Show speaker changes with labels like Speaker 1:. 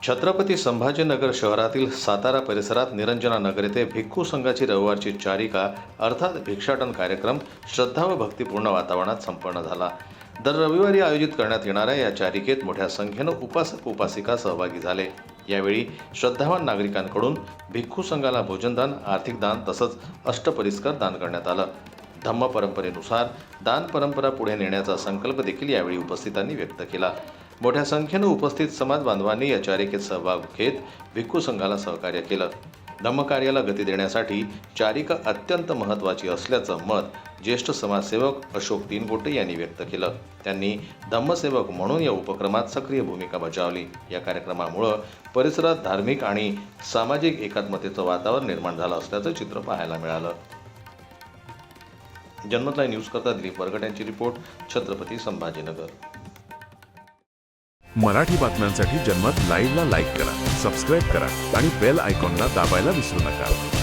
Speaker 1: छत्रपती संभाजीनगर शहरातील सातारा परिसरात निरंजना नगर येथे भिक्खू संघाची रविवारची चारिका अर्थात भिक्षाटन कार्यक्रम श्रद्धा व भक्तिपूर्ण वातावरणात संपन्न झाला। दर रविवारी आयोजित करण्यात येणाऱ्या या चारिकेत मोठ्या संख्येने उपासक उपासिका सहभागी झाले। यावेळी श्रद्धावान नागरिकांकडून भिक्खू संघाला भोजनदान, आर्थिक दान तसंच अष्टपरिस्कार दान करण्यात आलं। धम्म परंपरेनुसार दान परंपरा पुढे नेण्याचा संकल्प देखील यावेळी उपस्थितांनी व्यक्त केला। मोठ्या संख्येने उपस्थित समाज बांधवांनी या चारिकेत सहभाग घेत भिक्खू संघाला सहकार्य केलं। धम्मकार्याला गती देण्यासाठी चारिका अत्यंत महत्त्वाची असल्याचं मत ज्येष्ठ समाजसेवक अशोक तीनगोटे यांनी व्यक्त केलं। त्यांनी धम्मसेवक म्हणून या उपक्रमात सक्रिय भूमिका बजावली। या कार्यक्रमामुळे परिसरात धार्मिक आणि सामाजिक एकात्मतेचं वातावरण निर्माण झालं असल्याचं चित्र पाहायला मिळालं। जनमत लाईव्ह न्यूज करता दिलीप वरगट यांची रिपोर्ट, छत्रपती संभाजीनगर।
Speaker 2: मराठी बातम्यांसाठी जनमत लाईव्हला लाईक करा, सबस्क्राईब करा आणि बेल आयकॉनला दाबायला विसरू नका।